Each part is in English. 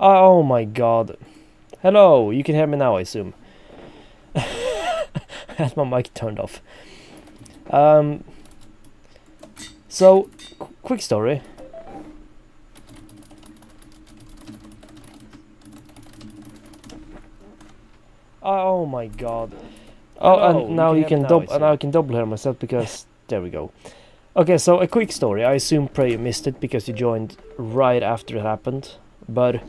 Oh my god. Hello, you can hear me now, I assume. I had my mic turned off. So, quick story. Oh my god. Oh, Hello, and now you you can can hear me now, double. Now I can double hear myself because there we go. Okay, so a quick story. I assume Prey you missed it because you joined right after it happened. But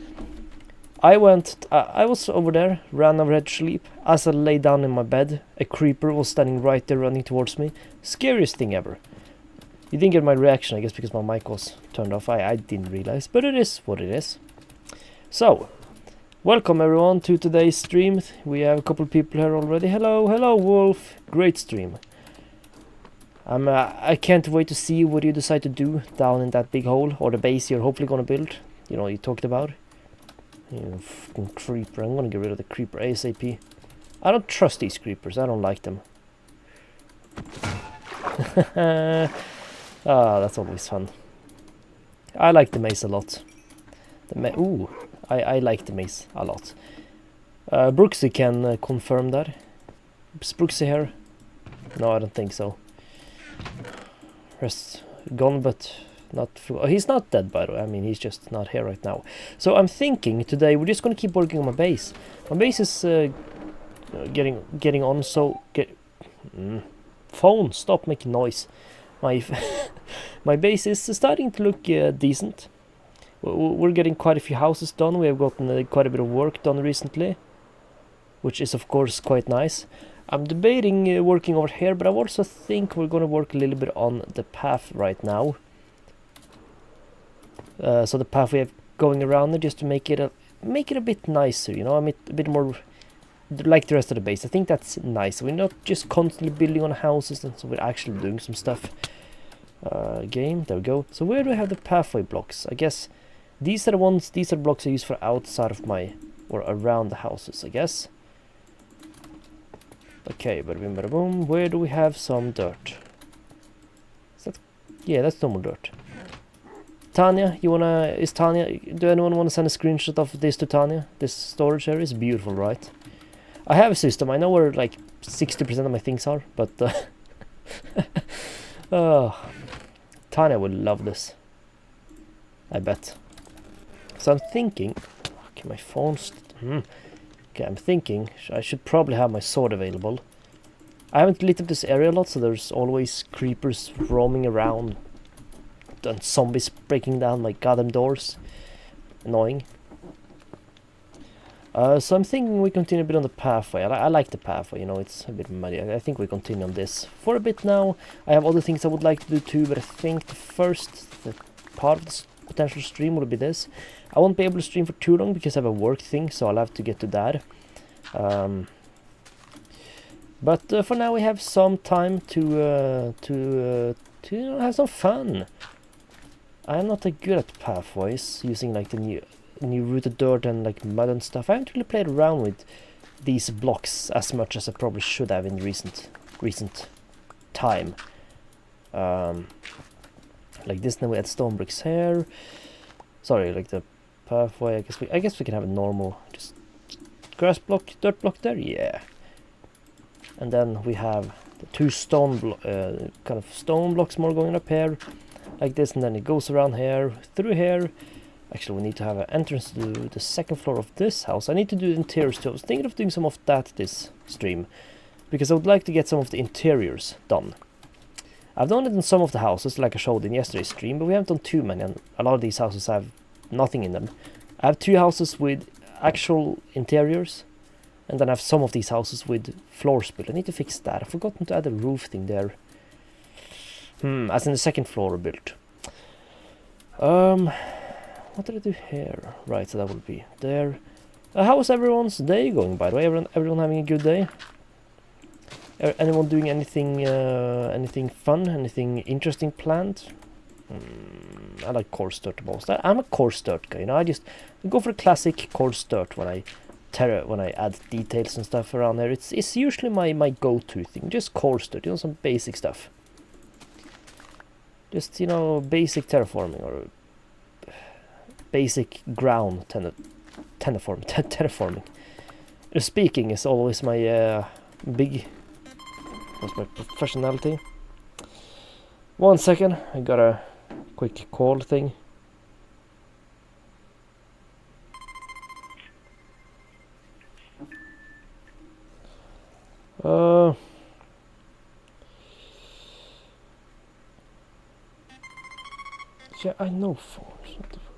I was over there, ran overhead to sleep. As I lay down in my bed, a creeper was standing right there running towards me. Scariest thing ever. You didn't get my reaction, I guess, because my mic was turned off. I didn't realize, but it is what it is. So, welcome everyone to today's stream. We have a couple of people here already. Hello Wolf. Great stream. I can't wait to see what you decide to do down in that big hole, or the base you're hopefully gonna build. You know, you talked about. You fucking creeper. I'm gonna get rid of the creeper ASAP. I don't trust these creepers. I don't like them. Ah, that's always fun. I like the maze a lot. Ooh, I like the maze a lot. Brooksy can confirm that. Is Brooksy here? No, I don't think so. Rest gone, but not. Oh, he's not dead, by the way. I mean, he's just not here right now. So I'm thinking today we're just gonna keep working on my base. My base is getting on. So phone, stop making noise. My base is starting to look decent. We're getting quite a few houses done. We have gotten quite a bit of work done recently, which is of course quite nice. I'm debating working over here, but I also think we're gonna work a little bit on the path right now. So the path we have going around it, just to make it a bit nicer, you know, a bit more like the rest of the base. I think that's nice. We're not just constantly building on houses, and so we're actually doing some stuff. Game, there we go. So where do I have the pathway blocks? I guess these are the ones. These are the blocks I use for outside of my, or around the houses, I guess. Okay, bada bim bada boom. Where do we have some dirt? Is that, yeah, that's normal dirt. Tanya, do anyone want to send a screenshot of this to Tanya? This storage area is beautiful, right? I have a system. I know where like 60% of my things are, but Tanya would love this, I bet. So I'm thinking, okay, my phone's okay, I'm thinking I should probably have my sword available. I haven't lit up this area a lot, so there's always creepers roaming around and zombies breaking down my goddamn doors. Annoying. So I'm thinking we continue a bit on the pathway. I like the pathway, you know, it's a bit muddy. I think we continue on this for a bit now. I have other things I would like to do too, but I think the part of this potential stream will be this. I won't be able to stream for too long because I have a work thing, so I'll have to get to that. But for now we have some time to have some fun. I'm not that good at pathways, using like the new rooted dirt and like mud and stuff. I haven't really played around with these blocks as much as I probably should have in recent time. Like this, then we add stone bricks here. Sorry, like the pathway. I guess we can have a normal just grass block, dirt block there. Yeah. And then we have the two kind of stone blocks more going up here, like this, and then it goes around here, through here. Actually, we need to have an entrance to the second floor of this house. I need to do the interiors too. I was thinking of doing some of that this stream, because I would like to get some of the interiors done. I've done it in some of the houses, like I showed in yesterday's stream, but we haven't done too many, and a lot of these houses have nothing in them. I have 2 houses with actual interiors, and then I have some of these houses with floors built. I need to fix that. I've forgotten to add a roof thing there. As in the second floor built. What did I do here? Right, so that will be there. How was everyone's day going, by the way? Everyone having a good day? Anyone doing anything fun? Anything interesting planned? I like coarse dirt the most. I'm a coarse dirt guy, you know. I go for a classic coarse dirt when I add details and stuff around there. It's usually my go-to thing. Just coarse dirt, you know, some basic stuff. Just, you know, basic terraforming or basic ground terraforming. Speaking is always my big... What's my professionality? 1 second, I got a quick call thing. Yeah, I know phones. What the fuck?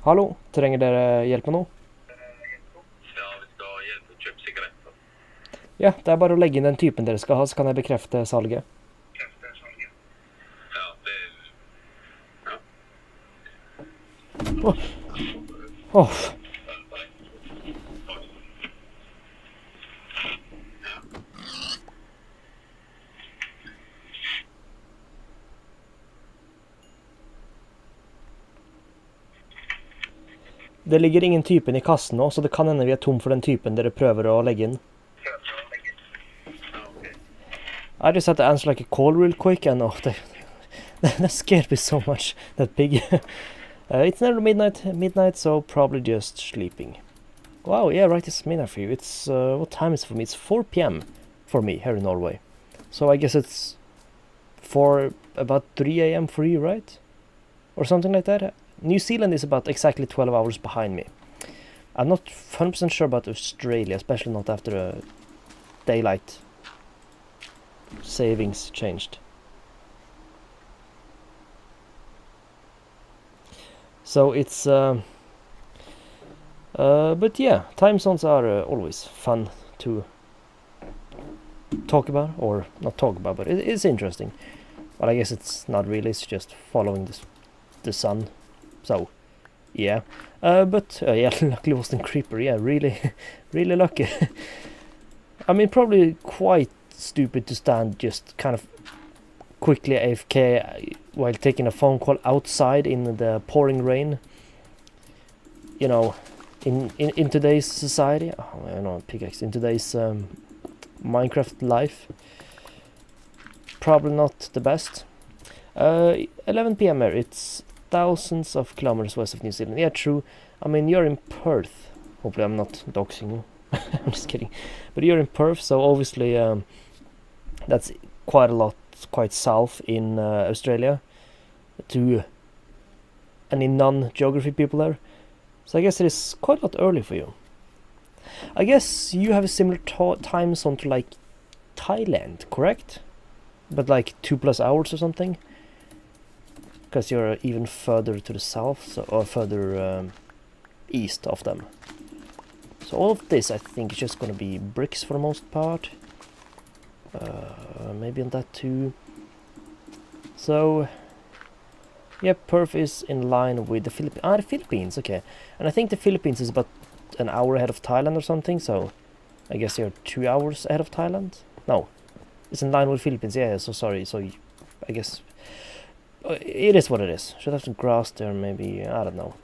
Hallo, trenger dere hjelp med noe? Ja, vi skal ha hjelp til å kjøpe sigaretter. Ja, det er bare å legge inn den typen dere skal ha, så kan jeg bekrefte salget. Ja, det... Ja. Åh. Det ligger ingen typen i kassen nå, så det kan hende vi er tom for den typen dere prøver å legge inn. I just had to answer like a call real quick, and oh, that scared me so much, that pig. It's nearly midnight, so probably just sleeping. Wow, yeah, right, it's midnight for you. It's, what time is it for me? It's 4 PM for me here in Norway. So I guess it's about 3 AM for you, right? Or something like that. New Zealand is about exactly 12 hours behind me. I'm not 100% sure about Australia, especially not after daylight savings changed. So it's but yeah, time zones are always fun to talk about, or not talk about, but it's interesting. But I guess it's not really, it's just following the sun. So yeah, but yeah, luckily wasn't creeper. Yeah, really really lucky. I mean, probably quite stupid to stand just kind of quickly AFK while taking a phone call outside in the pouring rain. You know, in today's society, oh, I know, pickaxe, in today's Minecraft life, probably not the best. 11 PM here, it's thousands of kilometers west of New Zealand. Yeah, true. I mean, you're in Perth. Hopefully I'm not doxing you. I'm just kidding. But you're in Perth, so obviously that's quite south in Australia to any non-geography people there. So I guess it is quite a lot early for you. I guess you have a similar time zone to like Thailand, correct? But like 2+ hours or something? Because you're even further to the south, so, or further east of them. So all of this, I think, is just going to be bricks for the most part. Maybe on that too. So, yeah, Perth is in line with the Philippines. Ah, the Philippines, okay. And I think the Philippines is about an hour ahead of Thailand or something, so I guess you're 2 hours ahead of Thailand? No, it's in line with Philippines, yeah, so sorry, so I guess... it is what it is. Should have some grass there, maybe, I don't know.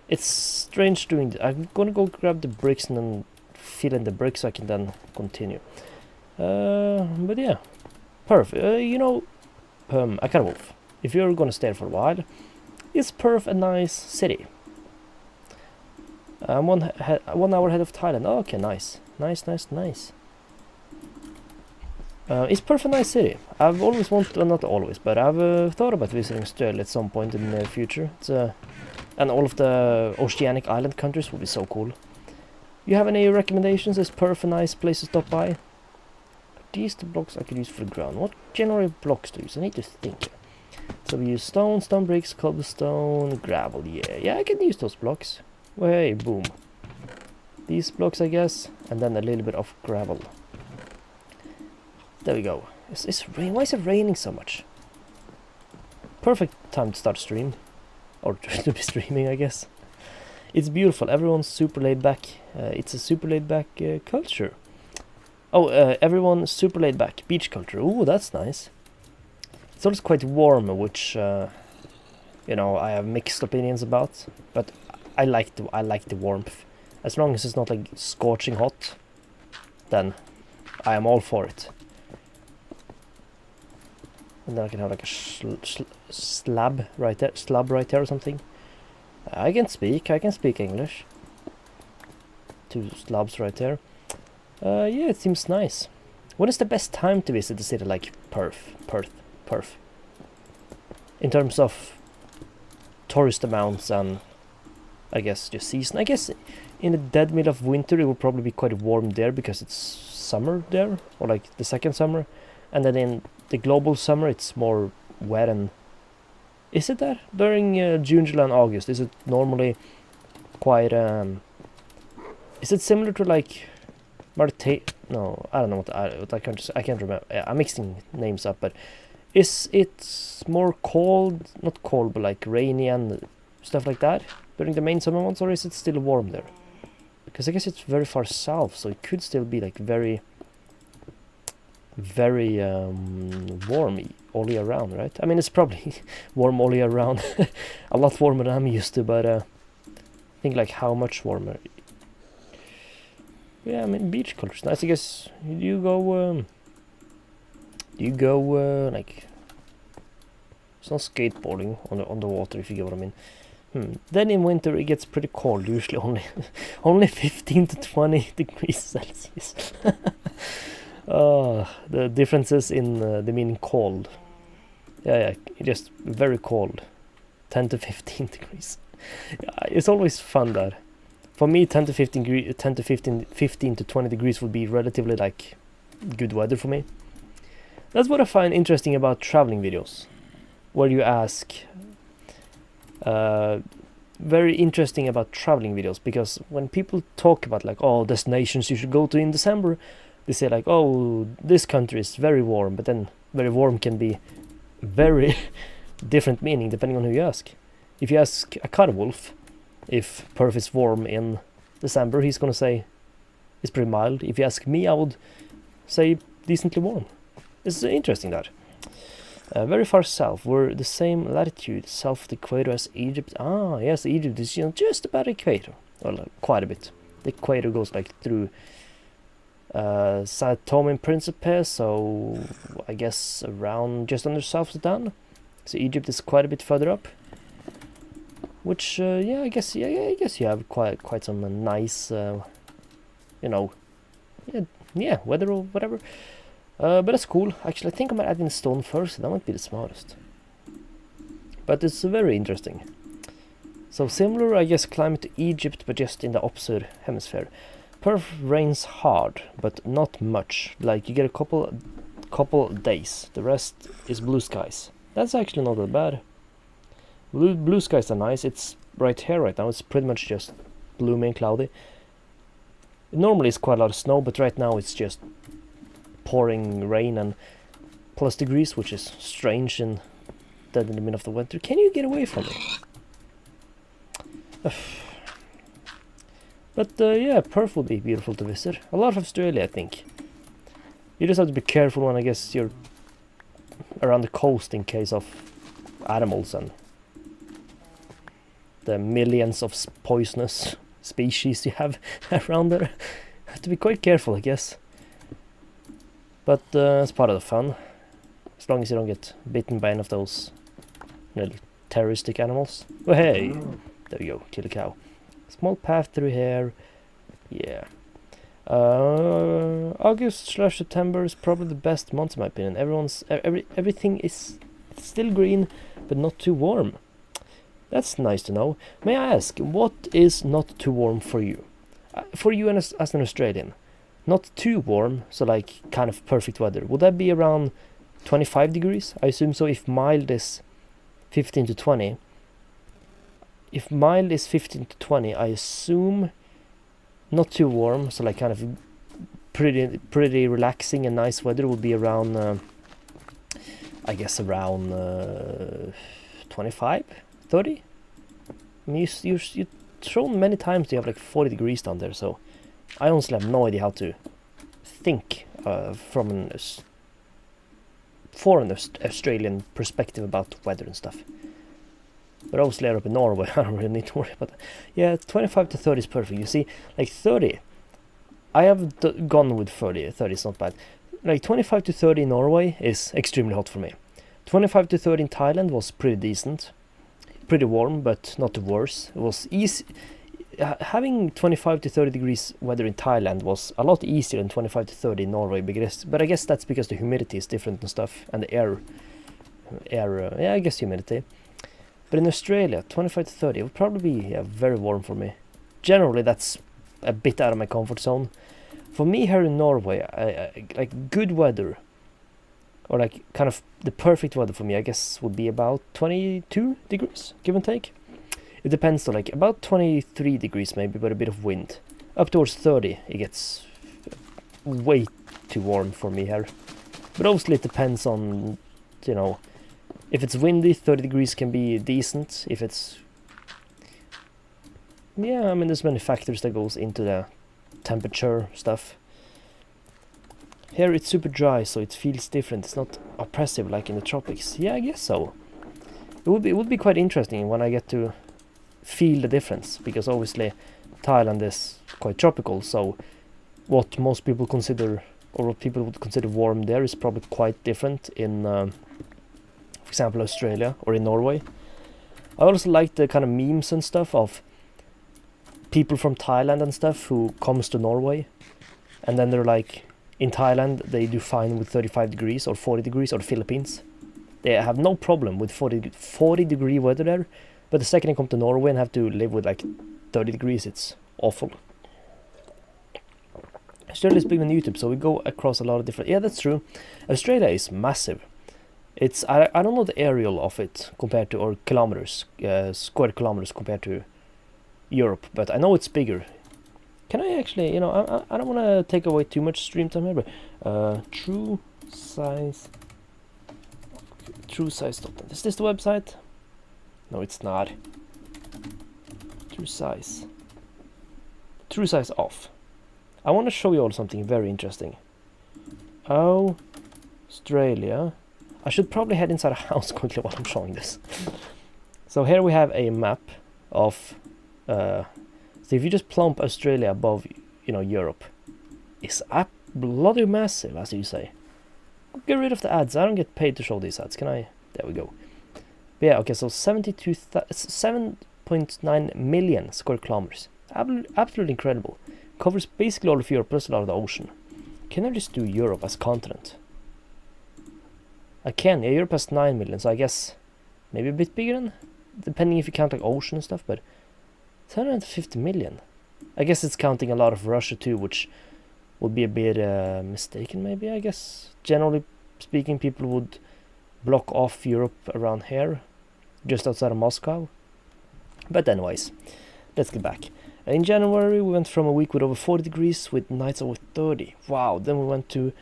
It's strange doing I'm gonna go grab the bricks and then fill in the bricks so I can then continue. But yeah, Perth, you know, I kind of wolf. If you're gonna stay for a while, is Perth a nice city? I'm 1 hour ahead of Thailand. Oh, okay, nice. Is Perth a nice city? I've always wanted, well, not always, but I've thought about visiting Australia at some point in the future. It's and all of the oceanic island countries would be so cool. You have any recommendations? Is Perth a nice place to stop by? These the blocks I could use for the ground. What general blocks to use? I need to think. So we use stone bricks, cobblestone, gravel. Yeah, I can use those blocks. Well, hey, boom. These blocks, I guess, and then a little bit of gravel. There we go. It's rain. Why is it raining so much? Perfect time to start stream. Or to be streaming, I guess. It's beautiful. Everyone's super laid back. It's a super laid back culture. Oh, everyone's super laid back. Beach culture. Ooh, that's nice. It's also quite warm, which, you know, I have mixed opinions about. But I like the warmth. As long as it's not like scorching hot, then I am all for it. And then I can have like a slab right there or something. I can speak English. 2 slabs right there. Yeah, it seems nice. When is the best time to visit the city like Perth? In terms of tourist amounts and I guess just season. I guess in the dead middle of winter it will probably be quite warm there because it's summer there, or like the second summer. And then in the global summer it's more wet and... Is it that? During June, July and August, is it normally quite... Is it similar to like... No, I don't know what I can't remember. I'm mixing names up, but... Is it more cold, not cold, but like rainy and stuff like that during the main summer months, or is it still warm there? Because I guess it's very far south, so it could still be like very warm all year round, right? I mean, it's probably warm all year round, a lot warmer than I'm used to, but I think like how much warmer? Yeah, I mean, beach culture is nice. I guess you go like it's not skateboarding on the water, if you get what I mean. Then in winter it gets pretty cold, usually only 15 to 20 degrees Celsius. The differences in the meaning cold. Yeah, just very cold. 10 to 15 degrees. Yeah, it's always fun that. For me, 10 to 15 to 20 degrees would be relatively like good weather for me. That's what I find interesting about traveling videos, where you ask. Very interesting about traveling videos, because when people talk about like, oh, destinations you should go to in December, they say like, oh, this country is very warm, but then very warm can be very different meaning depending on who you ask. If you ask a car wolf if Perth is warm in December, he's gonna say it's pretty mild. If you ask me, I would say decently warm. It's interesting that. Very far south, we're the same latitude, south of the equator as Egypt. Ah, yes, Egypt is just about the equator. Well, quite a bit. The equator goes like through Sao Tome and Principe, so I guess around just under South Sudan. So Egypt is quite a bit further up. Which, yeah, I guess you have quite some nice, yeah, weather or whatever. But that's cool. Actually, I think I might add in stone first. That might be the smartest. But it's very interesting. So similar, I guess, climate to Egypt, but just in the opposite hemisphere. Perth rains hard, but not much. Like you get a couple days. The rest is blue skies. That's actually not that bad. Blue skies are nice. It's right here right now. It's pretty much just gloomy and cloudy. Normally it's quite a lot of snow, but right now it's just pouring rain and plus degrees, which is strange in the middle of the winter. Can you get away from me? But yeah, Perth would be beautiful to visit. A lot of Australia, I think. You just have to be careful when I guess you're around the coast in case of animals and the millions of poisonous species you have around there. Have to be quite careful, I guess. But it's part of the fun. As long as you don't get bitten by any of those little terroristic animals. Oh hey! There we go, kill a cow. Small path through here. Yeah. August/September is probably the best month in my opinion. Everything is still green, but not too warm. That's nice to know. May I ask, what is not too warm for you? For you as an Australian. Not too warm, so like kind of perfect weather. Would that be around 25 degrees? I assume so. If mild is 15 to 20. If mild is 15 to 20, I assume not too warm, so like kind of pretty relaxing and nice weather would be around, I guess around 25, 30. I mean, you're thrown many times you have like 40 degrees down there, so I honestly have no idea how to think from an foreign Australian perspective about weather and stuff. But obviously up in Norway, I don't really need to worry about that. Yeah, 25 to 30 is perfect. You see, like 30, I have gone with 30. 30 is not bad. Like 25 to 30 in Norway is extremely hot for me. 25 to 30 in Thailand was pretty decent. Pretty warm, but not the worst. It was easy. Having 25 to 30 degrees weather in Thailand was a lot easier than 25 to 30 in Norway, but I guess that's because the humidity is different and stuff, and the air, yeah, I guess humidity. But in Australia, 25 to 30, it would probably be very warm for me. Generally, that's a bit out of my comfort zone. For me here in Norway, I like good weather, or like kind of the perfect weather for me, I guess would be about 22 degrees, give and take. It depends though, like about 23 degrees maybe, but a bit of wind. Up towards 30, it gets way too warm for me here. But obviously it depends on, you know, if it's windy, 30 degrees can be decent. If it's... yeah, I mean, there's many factors that goes into the temperature stuff. Here it's super dry, so it feels different. It's not oppressive like in the tropics. Yeah, I guess so. It would be quite interesting when I get to feel the difference, because obviously Thailand is quite tropical, so what most people consider, or what people would consider warm there, is probably quite different in, for example, Australia or in Norway. I also like the kind of memes and stuff of people from Thailand and stuff who comes to Norway, and then they're like, in Thailand they do fine with 35 degrees or 40 degrees, or the Philippines. They have no problem with 40 degree weather there. But the second I come to Norway and have to live with like 30 degrees, it's awful. Australia is big on YouTube, so we go across a lot of different... yeah, that's true. Australia is massive. It's... I don't know the aerial of it compared to... or kilometers, square kilometers compared to Europe, but I know it's bigger. Can I actually... you know, I don't want to take away too much stream time here, but... true size... truesize.net. Is this the website? No, it's not. True size. True size off. I want to show you all something very interesting. Australia. I should probably head inside a house quickly while I'm showing this. So here we have a map of... so if you just plump Australia above, you know, Europe, it's bloody massive, as you say. Get rid of the ads. I don't get paid to show these ads, can I? There we go. Yeah, okay, so 7.9 million square kilometers. Absolutely incredible. Covers basically all of Europe plus a lot of the ocean. Can I just do Europe as a continent? I can, yeah, Europe has 9 million, so I guess maybe a bit bigger than, depending if you count like ocean and stuff, but 750 million. I guess it's counting a lot of Russia too, which would be a bit mistaken maybe, I guess. Generally speaking, people would block off Europe around here, just outside of Moscow. But anyways, let's get back. In January we went from a week with over 40 degrees with nights over 30. Wow. Then we went to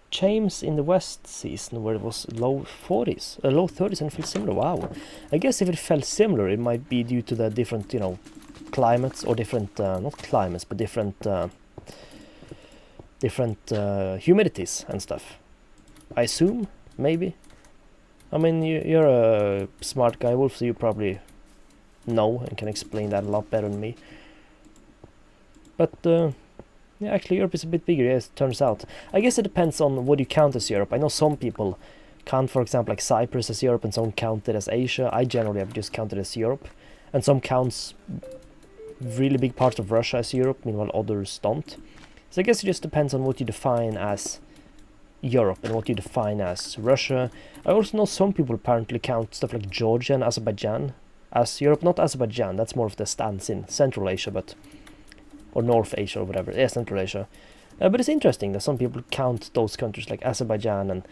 James in the West season, where it was low 40s, low 30s, and it felt similar. Wow. I guess if it felt similar, it might be due to the different, you know, climates, or different not climates, but different humidities and stuff. I assume, maybe. I mean, you're a smart guy, Wolf, so you probably know and can explain that a lot better than me. But yeah, actually Europe is a bit bigger, yes, it turns out. I guess it depends on what you count as Europe. I know some people count, for example, like Cyprus as Europe, and some count it as Asia. I generally have just counted as Europe. And some counts really big parts of Russia as Europe, meanwhile others don't. So I guess it just depends on what you define as Europe and what you define as Russia. I also know some people apparently count stuff like Georgia and Azerbaijan as Europe. Not Azerbaijan, that's more of the stance in Central Asia, but... or North Asia or whatever. Yeah, Central Asia. But it's interesting that some people count those countries like Azerbaijan and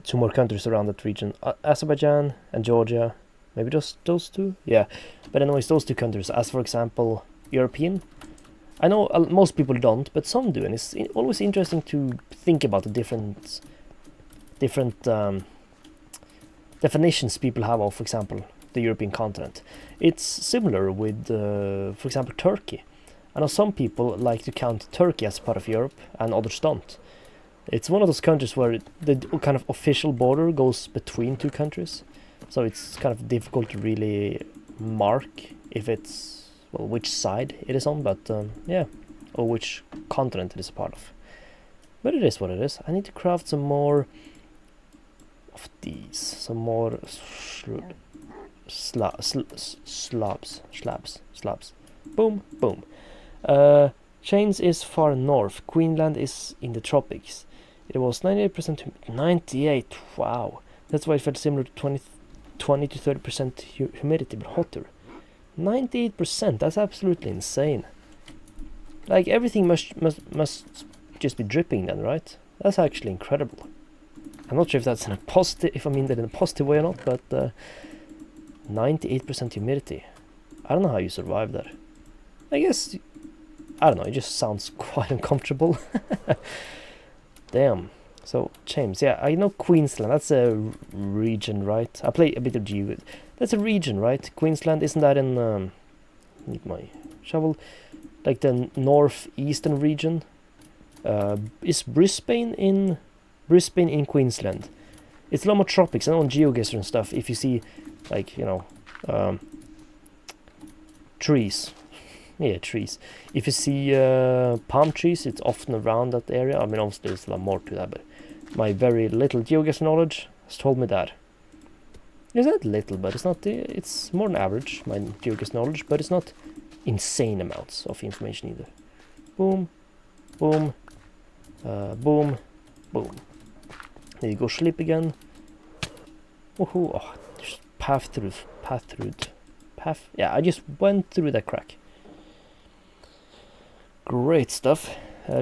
two more countries around that region. Azerbaijan and Georgia. Maybe just those two? Yeah. But anyways, those two countries as, for example, European. I know most people don't, but some do. And it's always interesting to think about the different definitions people have of, for example, the European continent. It's similar with, for example, Turkey. I know some people like to count Turkey as part of Europe and others don't. It's one of those countries where the kind of official border goes between two countries. So it's kind of difficult to really mark if it's, well, which side it is on. But yeah, or which continent it is a part of. But it is what it is. I need to craft some more of these, some more slabs. Boom, boom. Chains is far north. Queensland is in the tropics. It was 98% 98. Wow, that's why it felt similar to 20 to 30% humidity, but hotter. 98%. That's absolutely insane. Like everything must just be dripping then, right? That's actually incredible. I'm not sure if that's in a positive, if I mean that in a positive way or not, but 98% humidity. I don't know how you survive that. I guess, I don't know, it just sounds quite uncomfortable. Damn. So, James, yeah, I know Queensland, that's a region, right? I play a bit of Geo. That's a region, right? Queensland, isn't that in, need my shovel, like the northeastern region? Is Brisbane in Queensland? It's a lot more tropics. I know on GeoGuessr and stuff, if you see, like, you know, trees. Yeah, trees. If you see palm trees, it's often around that area. I mean, obviously there's a lot more to that, but my very little GeoGuessr knowledge has told me that. It's not little, but it's not. It's more than average, my GeoGuessr knowledge, but it's not insane amounts of information either. Boom, boom, boom, boom. There you go, sleep again. Woohoo! Oh, just path through. Yeah, I just went through that crack. Great stuff.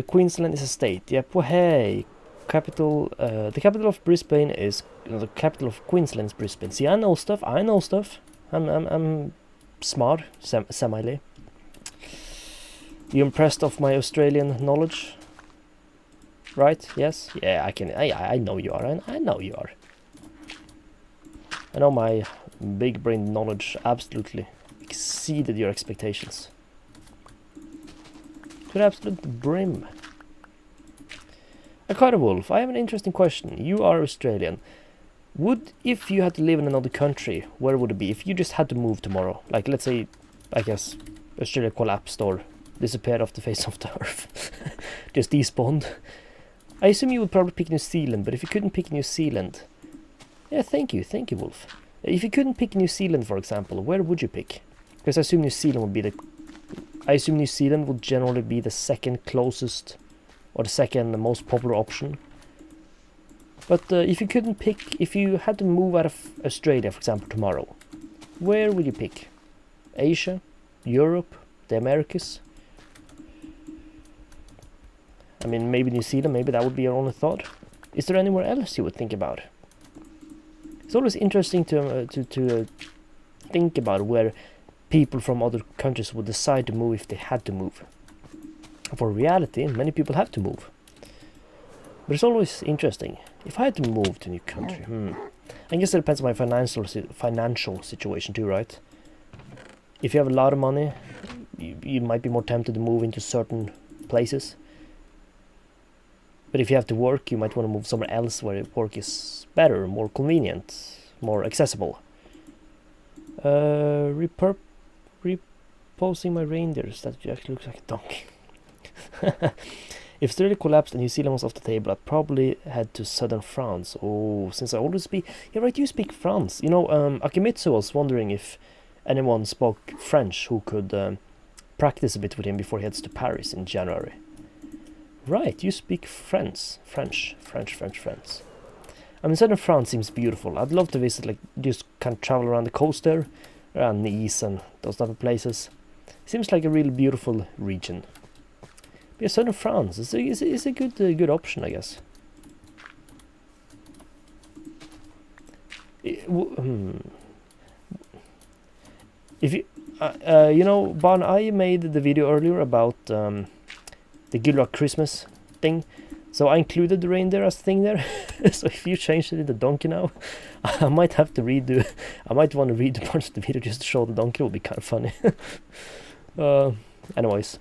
Queensland is a state. Yep. Well, hey, capital. The capital of Brisbane is the capital of Queensland is Brisbane. See, I know stuff. I'm smart, semi. You impressed of my Australian knowledge? Right? Yes. Yeah, I can. I know you are. I know you are. I know my big brain knowledge absolutely exceeded your expectations. To the absolute brim. Akara Wolf, I have an interesting question. You are Australian. If you had to live in another country, where would it be? If you just had to move tomorrow, like let's say, I guess, Australia collapsed or disappeared off the face of the earth, just despawned. I assume you would probably pick New Zealand, but if you couldn't pick New Zealand, yeah, thank you, Wolf. If you couldn't pick New Zealand, for example, where would you pick? Because I assume New Zealand would be I assume New Zealand would generally be the second closest or the second most popular option. But if you couldn't pick, if you had to move out of Australia, for example, tomorrow, where would you pick? Asia? Europe? The Americas? I mean, maybe New Zealand, maybe that would be your only thought. Is there anywhere else you would think about? It's always interesting to think about where people from other countries would decide to move if they had to move. For reality, many people have to move. But it's always interesting. If I had to move to a new country, I guess it depends on my financial situation too, right? If you have a lot of money, you might be more tempted to move into certain places. But if you have to work, you might want to move somewhere else where work is better, more convenient, more accessible. Reposing my reindeers, that actually looks like a donkey. If Australia collapsed and New Zealand was off the table, I'd probably head to southern France. Oh, since I always speak... Yeah, right, you speak France. You know, Akimitsu was wondering if anyone spoke French who could practice a bit with him before he heads to Paris in January. Right, you speak French. I mean, southern France seems beautiful. I'd love to visit, like, just kind of travel around the coast there, around Nice and those type of places. Seems like a really beautiful region. But yeah, southern France is a good option, I guess. If you, you know, Barn, I made the video earlier about the GuildRock Christmas thing. So I included the reindeer as thing there. So if you change it into donkey now, I might have to redo. I might want to read the parts of the video just to show the donkey. It would be kind of funny. Anyways,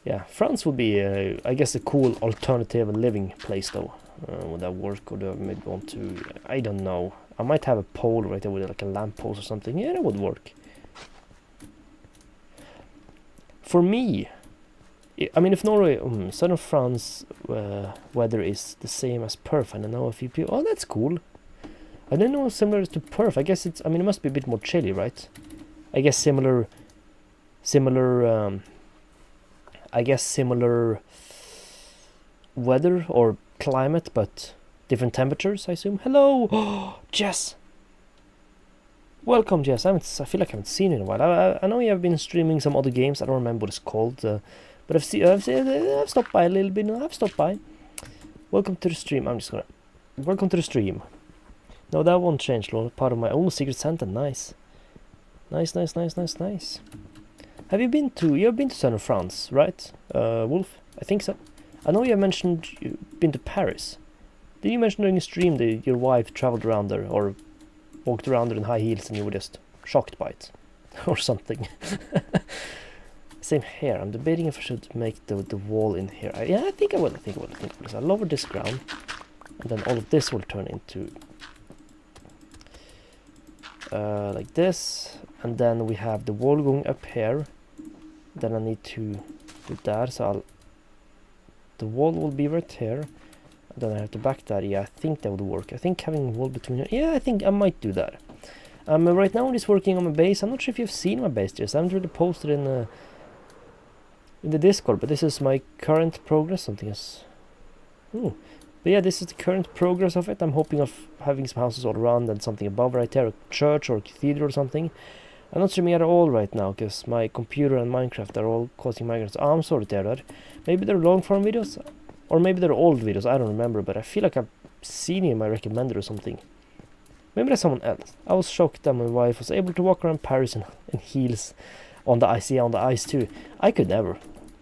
yeah, France would be, I guess, a cool alternative living place though. Would that work? Or do I maybe want to? I don't know. I might have a pole right there with like a lamppost or something. Yeah, that would work. For me, I mean, if Norway, southern France weather is the same as Perth, and I know a few people. Oh, that's cool. I don't know similar to Perth. I guess it's. I mean, it must be a bit more chilly, right? I guess similar. I guess similar weather or climate, but different temperatures, I assume. Hello, Jess. Welcome, Jess. I feel like I haven't seen you in a while. I know you have been streaming some other games. I don't remember what it's called, but I've stopped by a little bit. I've stopped by. Welcome to the stream. Welcome to the stream. No, that won't change, Lord. Part of my own Secret Santa. Nice. Nice. Have you been to southern France, right, Wolf? I think so. I know you mentioned you've been to Paris. Did you mention during a stream that your wife traveled around there, or walked around there in high heels and you were just shocked by it? Or something. Same here. I'm debating if I should make the wall in here. Yeah, I think I will. Because I lower this ground, and then all of this will turn into like this, and then we have the wall going up here. Then I need to do that, so the wall will be right here, and then I have to back that. Yeah, I think that would work. I think having a wall between here, yeah, I think I might do that. Right now I'm just working on my base. I'm not sure if you've seen my base just. I haven't really posted in the Discord, but this is my current progress. Something is... Ooh. But yeah, this is the current progress of it. I'm hoping of having some houses all around and something above right there, a church or a cathedral or something. I'm not streaming at all right now because my computer and Minecraft are all causing migraines. Oh, I'm sorry to hear that. Maybe they're long form videos, or maybe they're old videos. I don't remember, but I feel like I've seen you in my recommended or something. Maybe that's someone else. I was shocked that my wife was able to walk around Paris in heels on the ice. Yeah, on the ice too. I could never.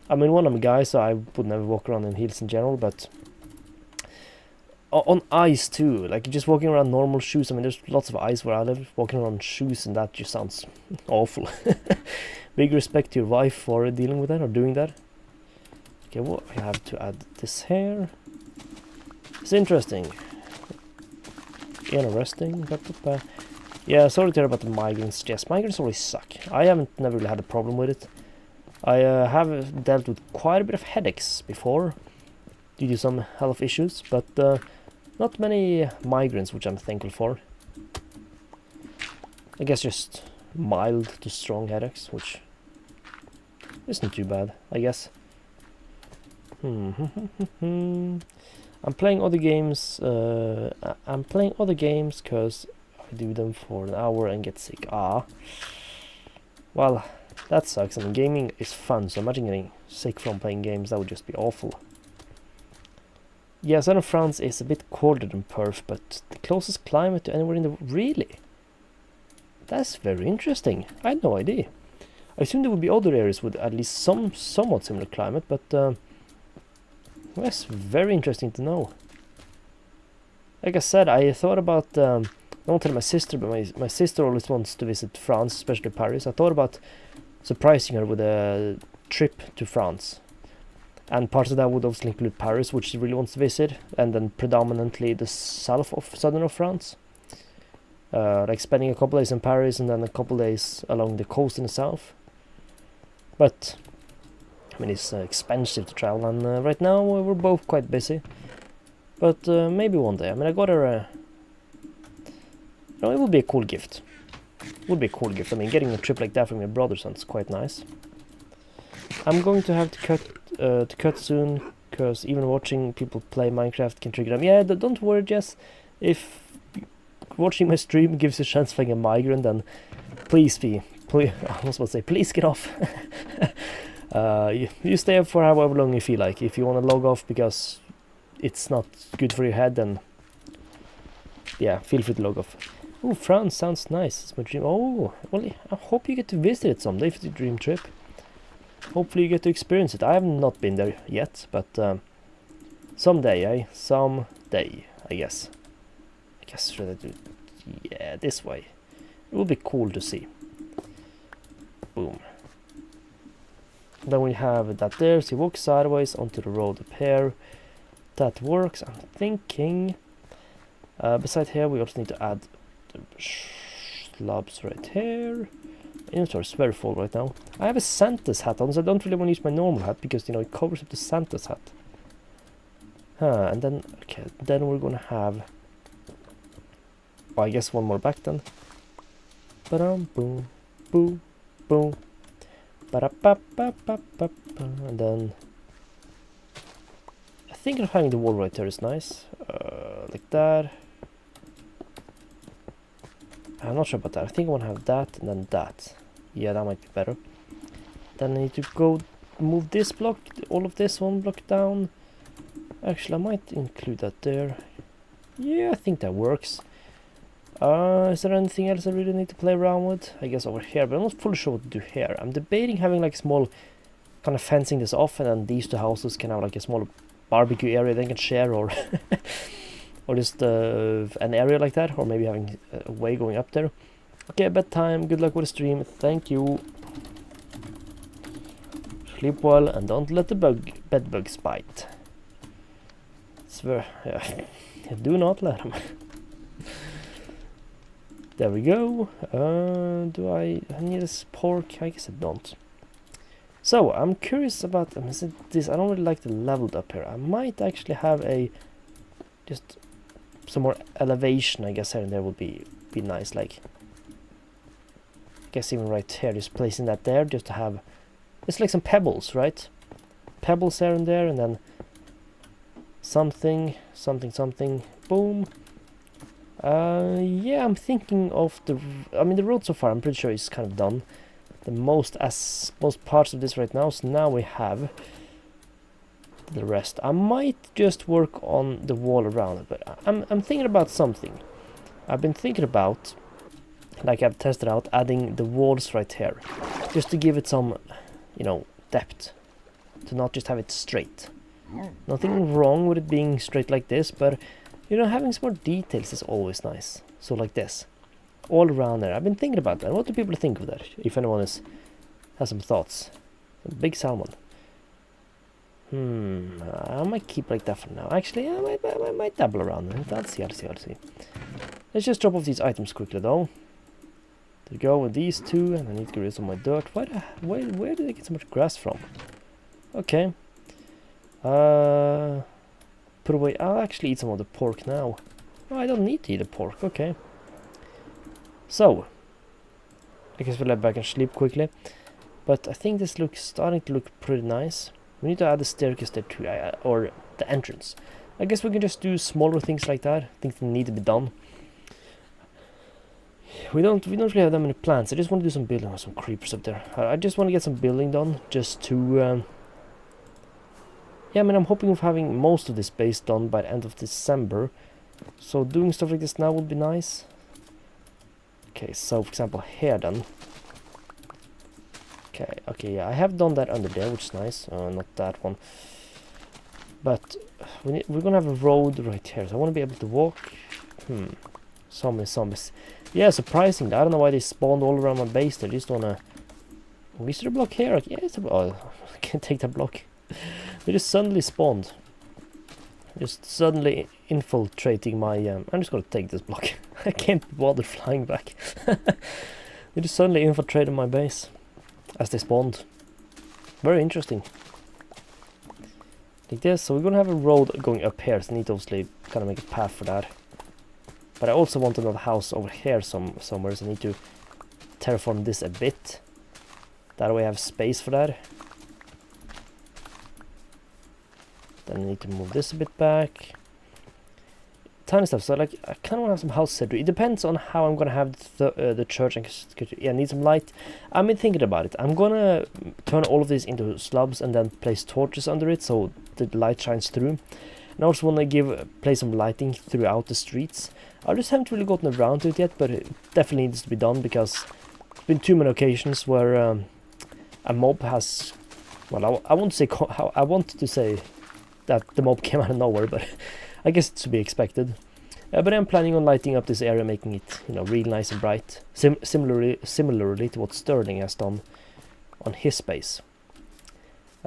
I mean, one, I'm a guy, so I would never walk around in heels in general, but on ice too, like just walking around normal shoes. I mean, there's lots of ice where I live. Walking around shoes, and that just sounds awful. Big respect to your wife for dealing with that or doing that. Okay, well, I have to add this here. It's interesting. Interesting. Yeah, sorry to hear about the migraines. Yes, migraines always suck. I haven't never really had a problem with it. I have dealt with quite a bit of headaches before due to some health issues, but not many migraines, which I'm thankful for. I guess just mild to strong headaches, which isn't too bad, I guess. I'm playing other games. I'm playing other games because I do them for an hour and get sick. Well, that sucks. I mean, gaming is fun, so imagine getting sick from playing games. That would just be awful. Yeah, southern France is a bit colder than Perth, but the closest climate to anywhere in the... Really? That's very interesting. I had no idea. I assume there would be other areas with at least somewhat similar climate, but that's very interesting to know. Like I said, I thought about... I won't tell my sister, but my sister always wants to visit France, especially Paris. I thought about surprising her with a trip to France. And part of that would also include Paris, which she really wants to visit, and then predominantly the southern of France. Like spending a couple days in Paris and then a couple days along the coast in the south. But I mean, it's expensive to travel, and right now we're both quite busy. But maybe one day. I mean, I got her. It would be a cool gift. It would be a cool gift. I mean, getting a trip like that from your brother sounds quite nice. I'm going to have to cut soon, because even watching people play Minecraft can trigger them. Yeah, don't worry, Jess. If watching my stream gives you a chance of having a migraine, then please I was about to say, please get off. You stay up for however long you feel like. If you want to log off because it's not good for your head, then yeah, feel free to log off. Oh, France sounds nice. It's my dream. Oh, well, I hope you get to visit it someday if it's your dream trip. Hopefully you get to experience it. I have not been there yet, but someday, Someday, I guess. Should I do it? Yeah, this way. It will be cool to see. Boom. Then we have that there, so you walk sideways onto the road up here. That works, I'm thinking. Beside here, we also need to add the slabs right here. Inventory is very full right now. I have a Santa's hat on, so I don't really want to use my normal hat because, you know, it covers up the Santa's hat. And then, okay, then we're gonna have, well, I guess one more back then. Ba-dum, boom, boom, boom. Ba-da-ba-ba-ba-ba-ba. And then, I think having the wall right there is nice. Like that. I'm not sure about that. I think I want to have that and then that. Yeah, that might be better. Then I need to go move this block, all of this one block down. Actually, I might include that there. Yeah, I think that works. Is there anything else I really need to play around with? I guess over here, but I'm not fully sure what to do here. I'm debating having like small, kind of fencing this off, and then these two houses can have like a small barbecue area they can share, or or just an area like that, or maybe having a way going up there. Okay, bedtime. Good luck with the stream. Thank you. Sleep well and don't let the bed bugs bite. Swear, yeah. Do not let them. There we go. Do I need this pork? I guess I don't. So I'm curious about this. I don't really like the leveled up here. I might actually have a just some more elevation. I guess here and there would be nice. Like, I guess even right here, just placing that there, just to have. It's like some pebbles, right? Pebbles here and there, and then something. Boom. Yeah, I'm thinking of the. I mean, the road so far, I'm pretty sure is kind of done. The most parts of this right now. So now we have the rest. I might just work on the wall around it, but I'm thinking about something. I've been thinking about, like I've tested out, adding the walls right here, just to give it some, you know, depth, to not just have it straight. Nothing wrong with it being straight like this, but you know, having some more details is always nice. So like this, all around there. I've been thinking about that. What do people think of that? If anyone has some thoughts. A big salmon. I might keep like that for now. Actually, I might dabble around it. I'll see. Let's just drop off these items quickly though. There we go with these two, and I need to get rid of some of my dirt. Where did I get so much grass from? Okay. Put away. I'll actually eat some of the pork now. Oh, I don't need to eat the pork. Okay. So, I guess we'll let back and sleep quickly. But I think this looks starting to look pretty nice. We need to add the staircase there too, or the entrance. I guess we can just do smaller things like that. Things that need to be done. We don't really have that many plants. I just want to do some building or some creepers up there. I just want to get some building done, just to. Yeah, I mean, I'm hoping of having most of this base done by the end of December. So doing stuff like this now would be nice. Okay, so for example here then. Okay, yeah, I have done that under there, which is nice. Not that one. But we're gonna have a road right here, so I want to be able to walk. Zombies. Yeah, surprisingly, I don't know why they spawned all around my base. They just wanna. Oh, is there a block here? Yeah, I can't take that block. They just suddenly spawned. Just suddenly infiltrating my. I'm just gonna take this block. I can't bother flying back. They just suddenly infiltrated my base as they spawned. Very interesting. Like this. So we're gonna have a road going up here. So I need to obviously kind of make a path for that. But I also want another house over here somewhere. So I need to terraform this a bit. That way I have space for that. Then I need to move this a bit back. Tiny stuff. So like I kind of want to have some houses here. It depends on how I'm gonna have the church. Yeah, I need some light. I've been thinking about it. I'm gonna turn all of this into slabs and then place torches under it so the light shines through. And I also want to place some lighting throughout the streets. I just haven't really gotten around to it yet, but it definitely needs to be done because there's been too many occasions where a mob has. Well, I want to say that the mob came out of nowhere, but I guess it's to be expected. But I'm planning on lighting up this area, making it, you know, real nice and bright. Similarly to what Sterling has done on his base.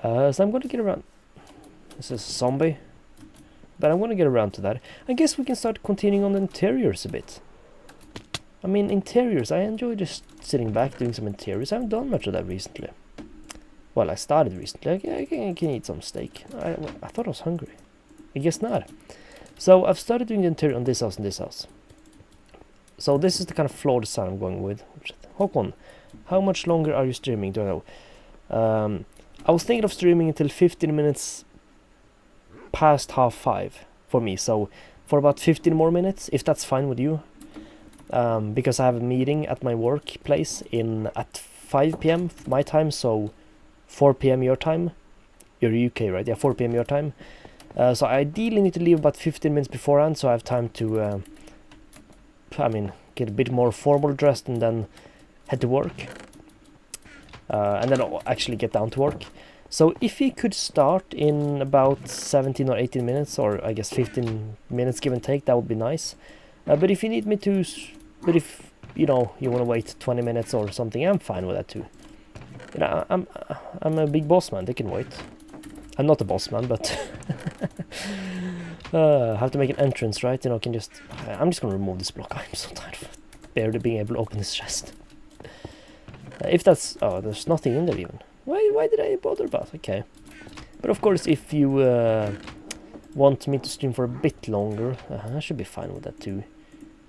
So I'm going to get around. This is a zombie, but I'm going to get around to that. I guess we can start continuing on the interiors a bit. I mean, interiors, I enjoy just sitting back doing some interiors. I haven't done much of that recently. Well, I started recently. I can eat some steak. I thought I was hungry. I guess not. So I've started doing the interior on this house and this house. So this is the kind of floor design I'm going with. Håkon, how much longer are you streaming? Don't know. I was thinking of streaming until 15 minutes past 5:30 for me. So for about 15 more minutes, if that's fine with you. Because I have a meeting at my workplace at 5 p.m. my time, so 4 p.m. your time. You're UK, right? Yeah, 4 p.m. your time. So I ideally need to leave about 15 minutes beforehand, so I have time to, get a bit more formal dressed and then head to work. And then I'll actually get down to work. So if he could start in about 17 or 18 minutes, or I guess 15 minutes give and take, that would be nice. But if you need me to, but if you want to wait 20 minutes or something, I'm fine with that too. I'm a big boss man. They can wait. I'm not a boss man, but I have to make an entrance, right? I'm just gonna remove this block. I'm so tired of barely being able to open this chest. If that's there's nothing in there even. Why did I bother about? Okay, but of course, if you want me to stream for a bit longer, I should be fine with that too.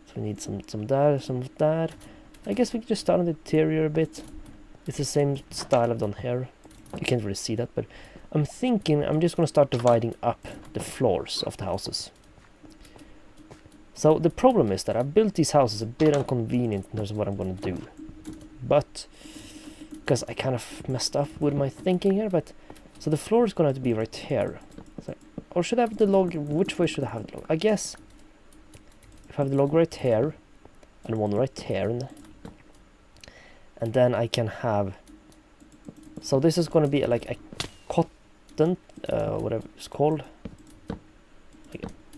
So we need some there, some of that. I guess we can just start on the interior a bit. It's the same style I've done here. You can't really see that, but I'm thinking I'm just going to start dividing up the floors of the houses. So the problem is that I built these houses a bit inconvenient in terms of what I'm going to do. But, because I kind of messed up with my thinking here, but, so the floor is going to have to be right here. So, or should I have the log, which way should I have the log? I guess, if I have the log right here, and one right here, and then I can have, so this is going to be like a cotton, whatever it's called,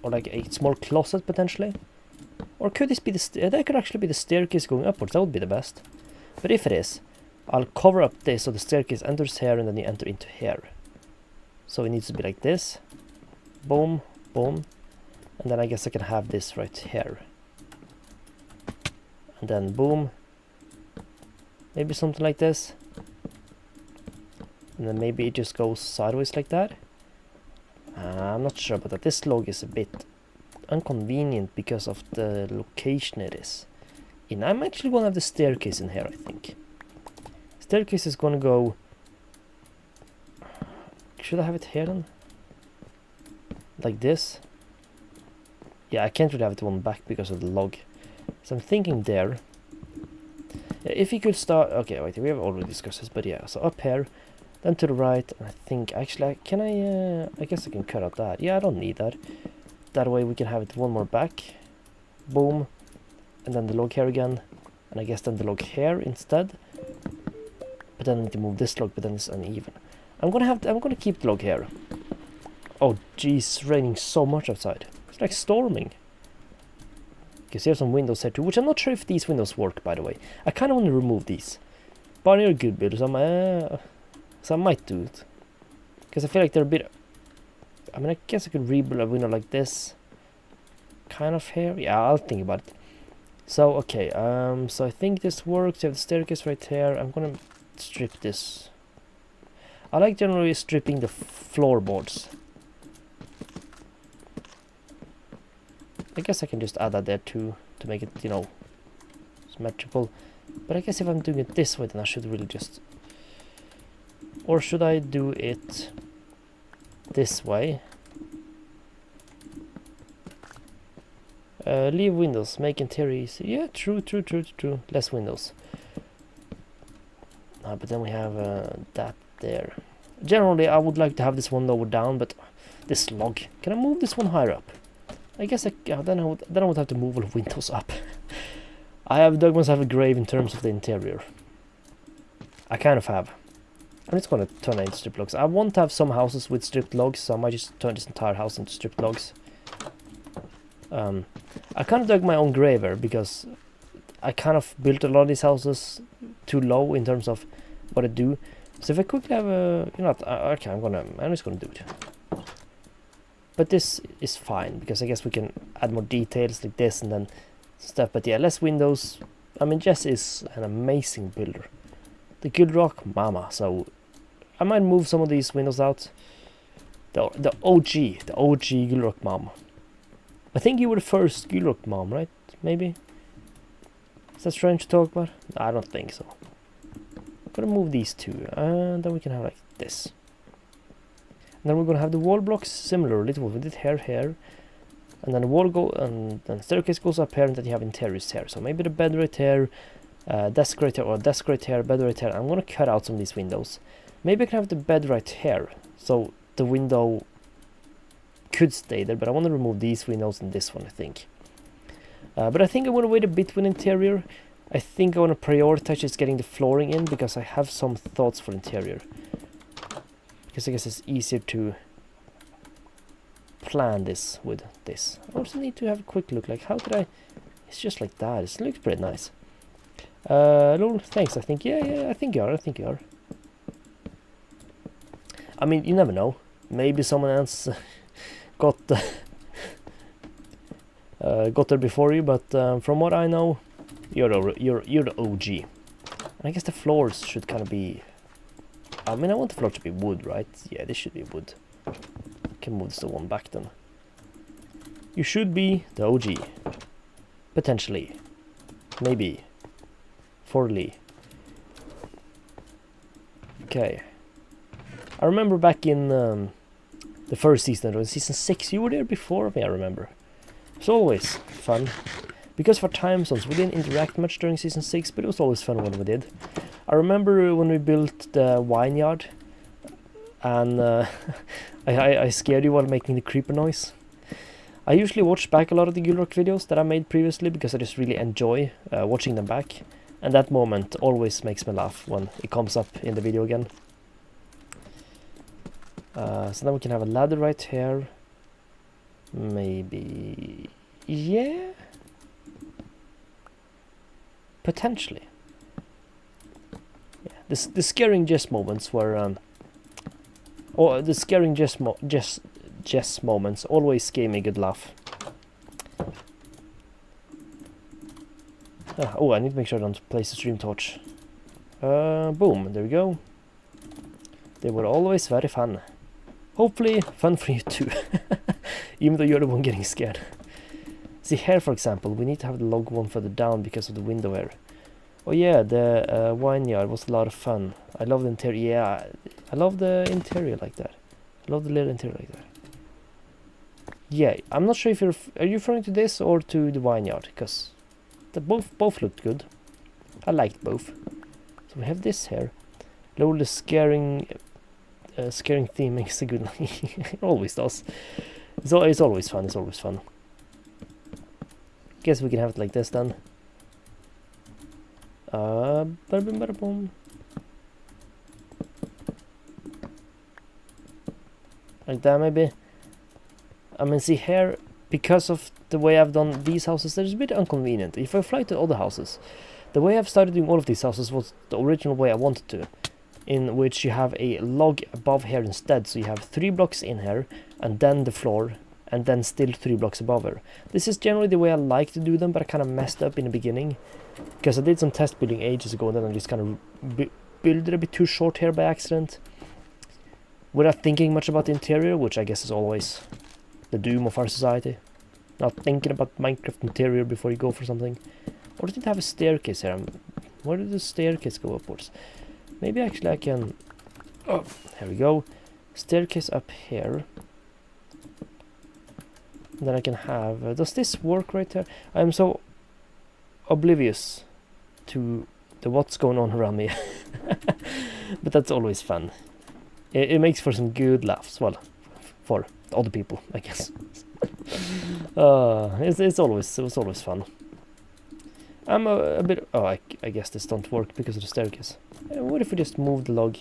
or like a small closet potentially, or could this be that could actually be the staircase going upwards. That would be the best. But if it is, I'll cover up this so the staircase enters here and then you enter into here. So it needs to be like this, boom, boom, and then I guess I can have this right here, and then boom, maybe something like this. And then maybe it just goes sideways like that. I'm not sure about that. This log is a bit inconvenient because of the location it is in. I'm actually going to have the staircase in here, I think. Staircase is going to go... Should I have it here then? Like this? Yeah, I can't really have it one back because of the log. So I'm thinking there. If you could start... Okay, wait, we have already discussed this, but yeah. So up here. Then to the right, and I think, actually, I guess I can cut out that. Yeah, I don't need that. That way we can have it one more back. Boom. And then the log here again. And I guess then the log here instead. But then I need to move this log, but then it's uneven. I'm gonna keep the log here. Oh, jeez, it's raining so much outside. It's like storming. You can see some windows here too, which I'm not sure if these windows work, by the way. I kind of want to remove these. But you're a good builder, so I might do it, because I feel like they're a bit... I mean, I guess I could rebuild a window like this, kind of here. Yeah, I'll think about it. So, okay, so I think this works. You have the staircase right here. I'm gonna strip this. I like generally stripping the floorboards. I guess I can just add that there too, to make it, symmetrical. But I guess if I'm doing it this way, then I should really just... Or should I do it this way? Leave windows, make interior easy. Yeah, true. Less windows. But then we have that there. Generally, I would like to have this one lower down, but this log. Can I move this one higher up? I guess then I would have to move all the windows up. I have dug myself a grave in terms of the interior. I kind of have. I'm just going to turn it into stripped logs. I want to have some houses with stripped logs, so I might just turn this entire house into stripped logs. I kind of dug my own grave here, because I kind of built a lot of these houses too low in terms of what I do. So if I quickly have a... okay, I'm just going to do it. But this is fine, because I guess we can add more details like this, and then stuff. But yeah, less windows. I mean, Jess is an amazing builder. The GuildRock mama. So I might move some of these windows out. The OG GuildRock mom. I think you were the first GuildRock mom, right? Maybe? Is that strange to talk about? I don't think so. I'm gonna move these two, and then we can have like this. And then we're gonna have the wall blocks similarly to what we did here, and then the wall go, and then staircase goes up here, and then you have interiors here. So maybe the bed right here, desk right here, or desk right here, bed right here. I'm gonna cut out some of these windows. Maybe I can have the bed right here, so the window could stay there, but I want to remove these windows and this one, I think. But I think I want to wait a bit with interior. I think I want to prioritize just getting the flooring in, because I have some thoughts for interior. Because I guess it's easier to plan this with this. I also need to have a quick look, like how did I... It's just like that, it looks pretty nice. Lol, thanks, I think, yeah, I think you are. I mean, you never know. Maybe someone else got there before you, but from what I know, you're the OG. And I guess the floors should kind of be... I mean, I want the floor to be wood, right? Yeah, this should be wood. Can move this to one back then. You should be the OG. Potentially. Maybe. Forly. Okay. I remember back in the first season, it was season 6, you were there before me, I remember. It's always fun. Because for time zones, we didn't interact much during season 6, but it was always fun when we did. I remember when we built the vineyard, and I scared you while making the creeper noise. I usually watch back a lot of the GuildRock videos that I made previously, because I just really enjoy watching them back. And that moment always makes me laugh when it comes up in the video again. So then we can have a ladder right here. Maybe... yeah? Potentially. Yeah. The scaring Jess moments were... or the scaring Jess moments always gave me a good laugh. Oh, I need to make sure I don't place the stream torch. Boom, there we go. They were always very fun. Hopefully fun for you too. Even though you're the one getting scared. See here, for example, we need to have the log one further down because of the window here. Oh yeah, the vineyard was a lot of fun. I love the interior. Yeah, I love the interior like that. I love the little interior like that. Yeah, I'm not sure if are you referring to this or to the vineyard, because the both looked good. I liked both. So we have this here. Low the scaring theme makes a good it always does. It's always fun, it's always fun. Guess we can have it like this then. Bada boom, bada boom. Like that maybe. I mean, see here, because of the way I've done these houses, it's a bit inconvenient. If I fly to other houses, the way I've started doing all of these houses was the original way I wanted to, in which you have a log above here instead. So you have 3 blocks in here, and then the floor, and then still 3 blocks above her. This is generally the way I like to do them, but I kind of messed up in the beginning, because I did some test building ages ago, and then I just kind of built it a bit too short here by accident, without thinking much about the interior, which I guess is always the doom of our society. Not thinking about Minecraft interior before you go for something. Or did it have a staircase here? Where did the staircase go upwards? Maybe actually I can... oh, here we go. Staircase up here. And then I can have... does this work right there? I'm so oblivious to the what's going on around me. But that's always fun. It makes for some good laughs. Well, for other people, I guess. It was always fun. I'm a bit... oh, I guess this don't work because of the staircase. What if we just move the log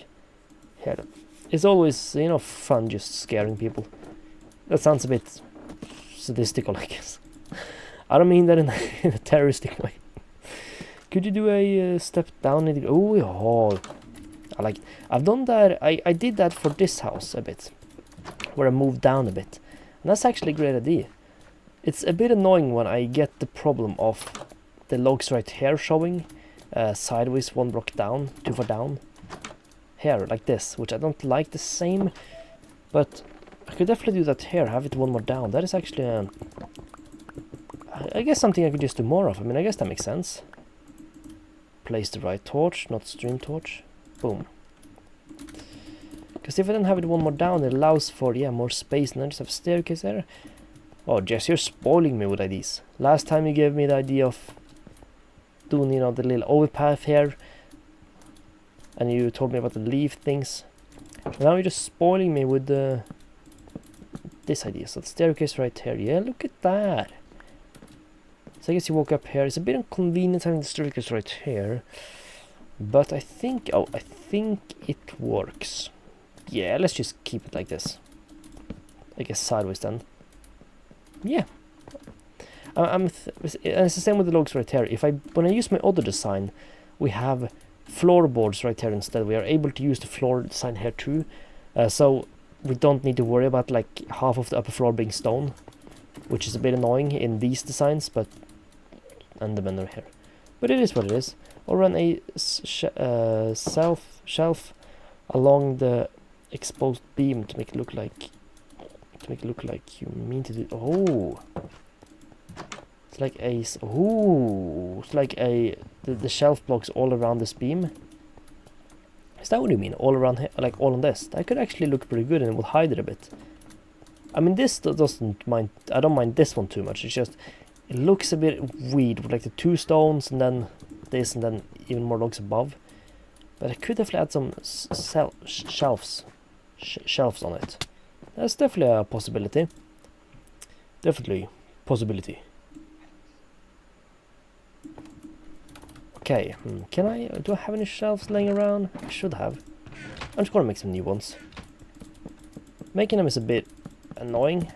here? It's always, you know, fun just scaring people. That sounds a bit sadistical, I guess. I don't mean that in a terroristic way. Could you do a step down? Oh, yeah. I like... I've done that. I did that for this house a bit, where I moved down a bit. And that's actually a great idea. It's a bit annoying when I get the problem of the logs right here showing sideways 1 block down, 2 far down. Here, like this, which I don't like the same, but I could definitely do that here, have it 1 more down. That is actually, I guess something I could just do more of. I mean, I guess that makes sense. Place the right torch, not stream torch. Boom. Because if I then have it 1 more down, it allows for, yeah, more space, and then just have a staircase there. Oh, Jess, you're spoiling me with ideas. Last time you gave me the idea of doing, you know, the little overpath here, and you told me about the leaf things. Now you're just spoiling me with this idea. So the staircase right here. Yeah, look at that. So I guess you walk up here. It's a bit inconvenient having the staircase right here, but I think, oh, I think it works. Yeah, let's just keep it like this. I guess sideways then. Yeah. And it's the same with the logs right here. When I use my other design, we have floorboards right here instead. We are able to use the floor design here too, so we don't need to worry about like half of the upper floor being stone, which is a bit annoying in these designs, but and the vendor here. But it is what it is. Or run a shelf along the exposed beam to make it look like you mean to do. Oh, it's like a the shelf blocks all around this beam. Is that what you mean? All around here, like all on this? That could actually look pretty good, and it will hide it a bit. I mean, this doesn't mind. I don't mind this one too much. It's just it looks a bit weird with like the 2 stones and then this and then even more logs above. But I could definitely add some shelves on it. That's definitely a possibility. Definitely possibility. Okay, do I have any shelves laying around? I should have. I'm just gonna make some new ones. Making them is a bit annoying,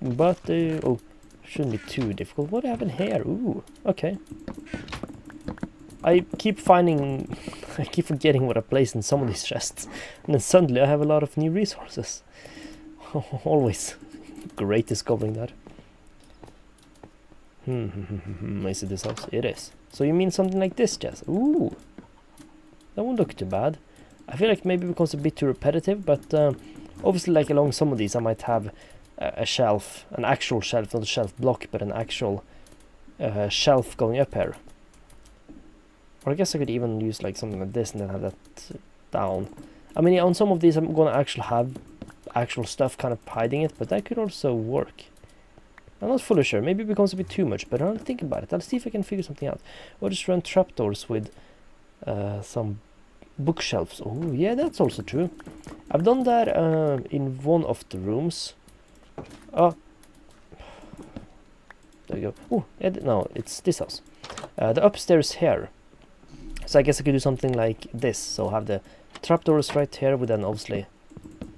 but oh, shouldn't be too difficult. What do I have in here? Ooh, okay. I keep forgetting what I placed in some of these chests, and then suddenly I have a lot of new resources. Always great discovering that. Is it this house? It is. So you mean something like this, Jess? Ooh, that won't look too bad. I feel like maybe it becomes a bit too repetitive, but obviously, like along some of these, I might have a shelf, an actual shelf, not a shelf block, but an actual shelf going up here. Or I guess I could even use like something like this and then have that down. I mean, yeah, on some of these, I'm gonna actually have actual stuff kind of hiding it, but that could also work. I'm not fully sure. Maybe it becomes a bit too much, but I'll think about it. I'll see if I can figure something out. Or just run trapdoors with some bookshelves. Oh, yeah, that's also true. I've done that in one of the rooms. Oh, there you go. Oh, yeah, no, it's this house. The upstairs here. So I guess I could do something like this. So have the trapdoors right here with then obviously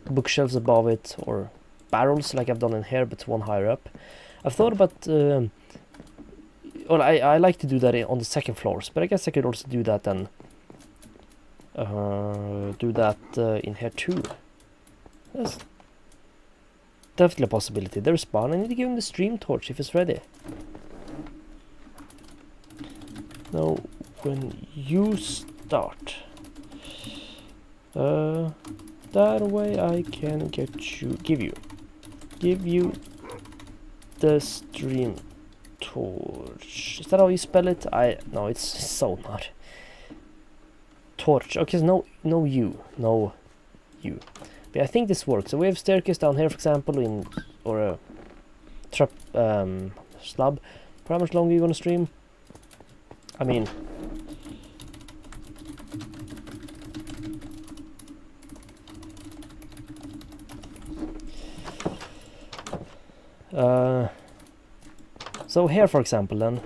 bookshelves above it, or barrels like I've done in here, but one higher up. I've thought about, well, I like to do that on the second floors, but I guess I could also do that then, in here too. That's definitely a possibility. There's spawn. I need to give him the stream torch if it's ready. Now, when you start, that way I can give you the stream torch. Is that how you spell it? No, it's so not. Torch. Okay, so no you. But I think this works. So we have staircase down here, for example, or a trap slab. For how much longer are you gonna stream? I mean, so here, for example, then.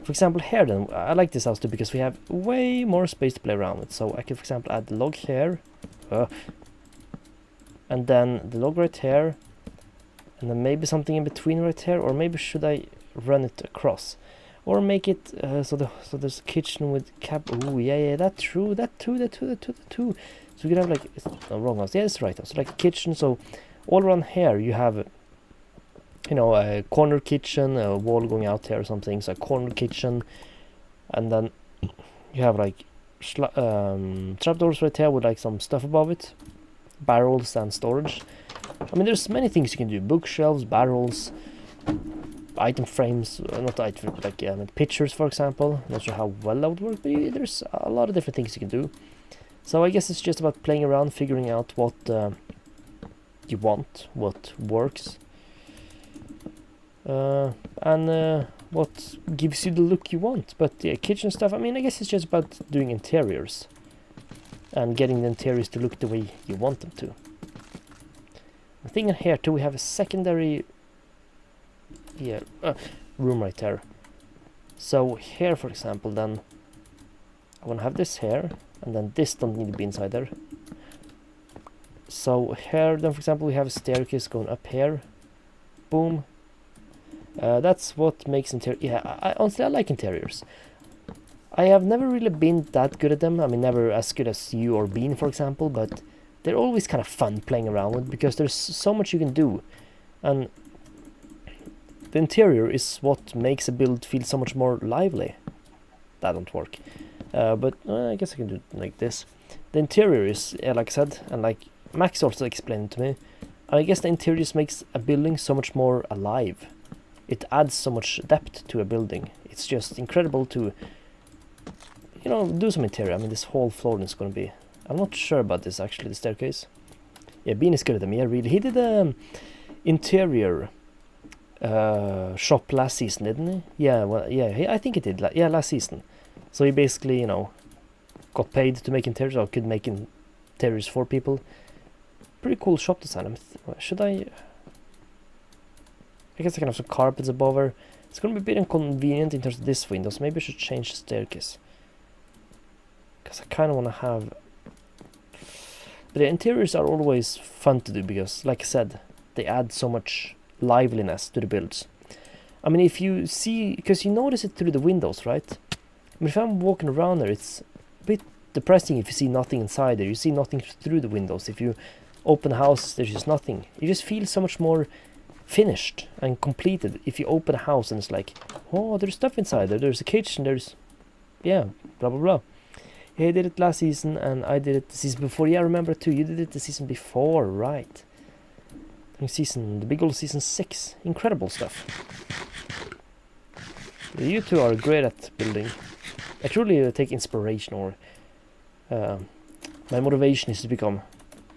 For example, here, then, I like this house too because we have way more space to play around with. So I can, for example, add the log here, and then the log right here, and then maybe something in between right here, or maybe should I run it across, or make it so there's a kitchen with Oh yeah, that too. So we could have like, no, wrong house. Yeah, it's the right house. So like a kitchen. So all around here you have, you know, a corner kitchen, a wall going out here or something, so a corner kitchen, and then you have like trapdoors right here with like some stuff above it, barrels and storage. I mean, there's many things you can do: bookshelves, barrels, item frames, not item, like pictures, for example. Not sure how well that would work, but there's a lot of different things you can do. So I guess it's just about playing around, figuring out what you want, what works, and what gives you the look you want. But yeah, kitchen stuff, I mean, I guess it's just about doing interiors and getting the interiors to look the way you want them to. I think in here too we have a secondary room right there. So here, for example, then I want to have this here, and then this don't need to be inside there. So here then, for example, we have a staircase going up here. Boom. That's what makes interior. Yeah, honestly I like interiors. I have never really been that good at them. I mean, never as good as you or Bean, for example, but they're always kind of fun playing around with because there's so much you can do, and the interior is what makes a build feel so much more lively. That don't work, but I guess I can do it like this. The interior is, like I said, and like Max also explained to me, I guess the interior just makes a building so much more alive. It adds so much depth to a building. It's just incredible to, you know, do some interior. I mean, this whole floor is going to be... I'm not sure about this, actually, the staircase. Yeah, Bean is good at them. Yeah, really. He did interior shop last season, didn't he? Yeah, well, yeah, I think he did. Yeah, last season. So he basically, you know, got paid to make interiors, or could make interiors for people. Pretty cool shop design. Should I guess I can have some carpets above her. It's going to be a bit inconvenient in terms of this window, so maybe I should change the staircase. Because I kind of want to have... But the interiors are always fun to do because, like I said, they add so much liveliness to the builds. I mean, if you see... Because you notice it through the windows, right? I mean, if I'm walking around there, it's a bit depressing if you see nothing inside there. You see nothing through the windows. If you open the house, there's just nothing. You just feel so much more finished and completed if you open a house and it's like, oh, there's stuff inside there. There's a kitchen, there's... Yeah, blah, blah, blah. Yeah, I did it last season, and I did it the season before. Yeah, I remember too. You did it the season before, right? The big old season 6. Incredible stuff. You two are great at building. I truly take inspiration, or my motivation is to become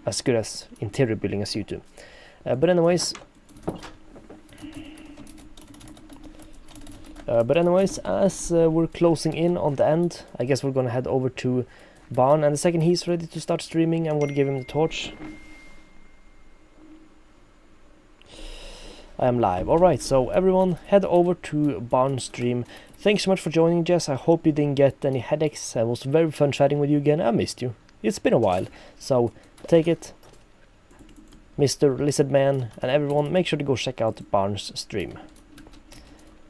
as good as interior building as you two. But anyways, as we're closing in on the end, I guess we're gonna head over to Barn, and the second he's ready to start streaming, I'm gonna give him the torch. I am live. Alright, so everyone, head over to Barn stream. Thanks so much for joining, Jess. I hope you didn't get any headaches. It was very fun chatting with you again. I missed you. It's been a while. So, take it, Mr. Lizardman, and everyone, make sure to go check out Barn's stream.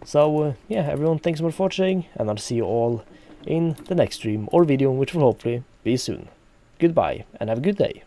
So, yeah, everyone, thanks so much for watching, and I'll see you all in the next stream or video, which will hopefully be soon. Goodbye, and have a good day.